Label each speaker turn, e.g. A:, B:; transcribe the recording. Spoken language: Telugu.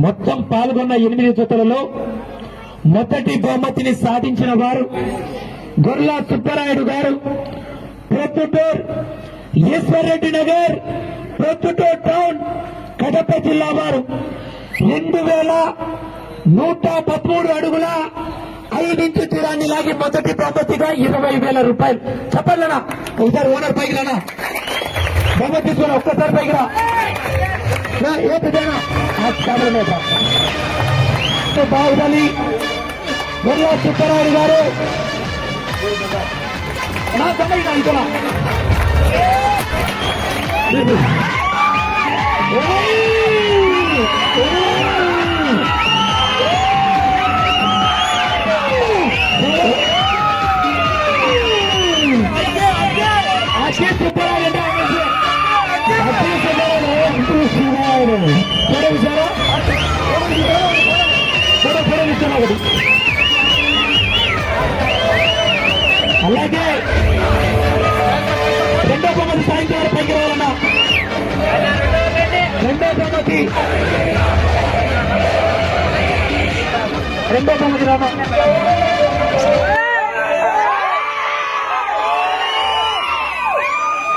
A: మొత్తం పాల్గొన్న 8 జతలలో మొదటి బహుమతిని సాధించిన వారు గొర్లా సుబ్బరాయుడు గారు, ప్రొద్దుటూర్ ఈశ్వర్రెడ్డి నగర్, ప్రొద్దుటూర్ టౌన్, కడప జిల్లా వారు 2113 అడుగుల 5 ఇంచు తీరాన్ని లాగి మొదటి బహుమతిగా 20,000 రూపాయలు. చెప్పండినా ఒకసారి ఓనర్ పైకి రానా, బహుమతి తీసుకున్నా ఒక్కసారి పైకి రా. ఏదైనా బాహుబలి గొర్లా సుబ్బరాయుడు గారు నా సమయం అనుకున్నా అలాగే రెండో బొమ్మది సాయంత్రం పైకి రావాలన్నా. రెండో బొమ్మది రామా.